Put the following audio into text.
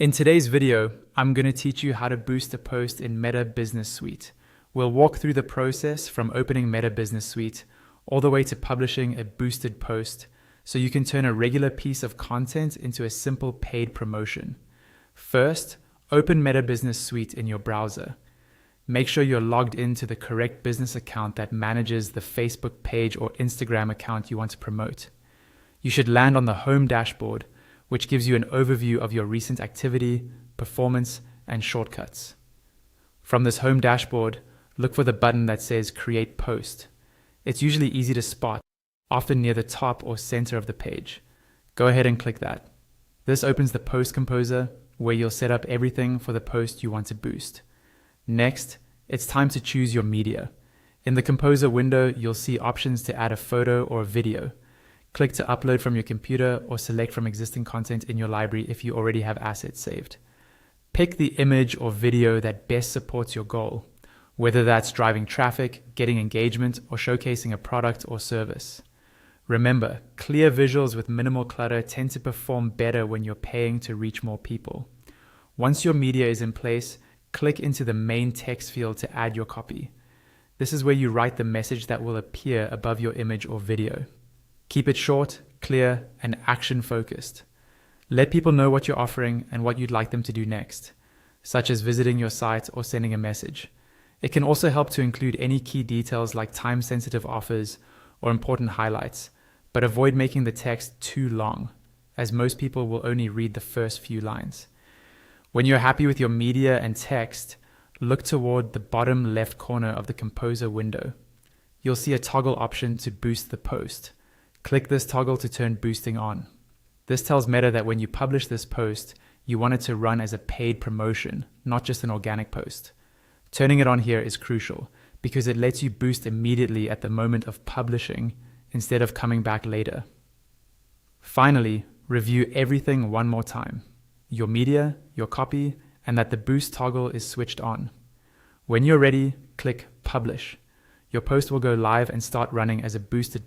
In today's video, I'm going to teach you how to boost a post in Meta Business Suite. We'll walk through the process from opening Meta Business Suite all the way to publishing a boosted post so you can turn a regular piece of content into a simple paid promotion. First, open Meta Business Suite in your browser. Make sure you're logged into the correct business account that manages the Facebook page or Instagram account you want to promote. You should land on the home dashboard, which gives you an overview of your recent activity, performance, and shortcuts. From this home dashboard, look for the button that says Create Post. It's usually easy to spot, often near the top or center of the page. Go ahead and click that. This opens the Post Composer, where you'll set up everything for the post you want to boost. Next, it's time to choose your media. In the Composer window, you'll see options to add a photo or a video. Click to upload from your computer or select from existing content in your library if you already have assets saved. Pick the image or video that best supports your goal, whether that's driving traffic, getting engagement, or showcasing a product or service. Remember, clear visuals with minimal clutter tend to perform better when you're paying to reach more people. Once your media is in place, click into the main text field to add your copy. This is where you write the message that will appear above your image or video. Keep it short, clear, and action-focused. Let people know what you're offering and what you'd like them to do next, such as visiting your site or sending a message. It can also help to include any key details like time-sensitive offers or important highlights, but avoid making the text too long, as most people will only read the first few lines. When you're happy with your media and text, look toward the bottom left corner of the Composer window. You'll see a toggle option to boost the post. Click this toggle to turn boosting on. This tells Meta that when you publish this post, you want it to run as a paid promotion, not just an organic post. Turning it on here is crucial because it lets you boost immediately at the moment of publishing instead of coming back later. Finally, review everything one more time: your media, your copy, and that the boost toggle is switched on. When you're ready, click Publish. Your post will go live and start running as a boosted post.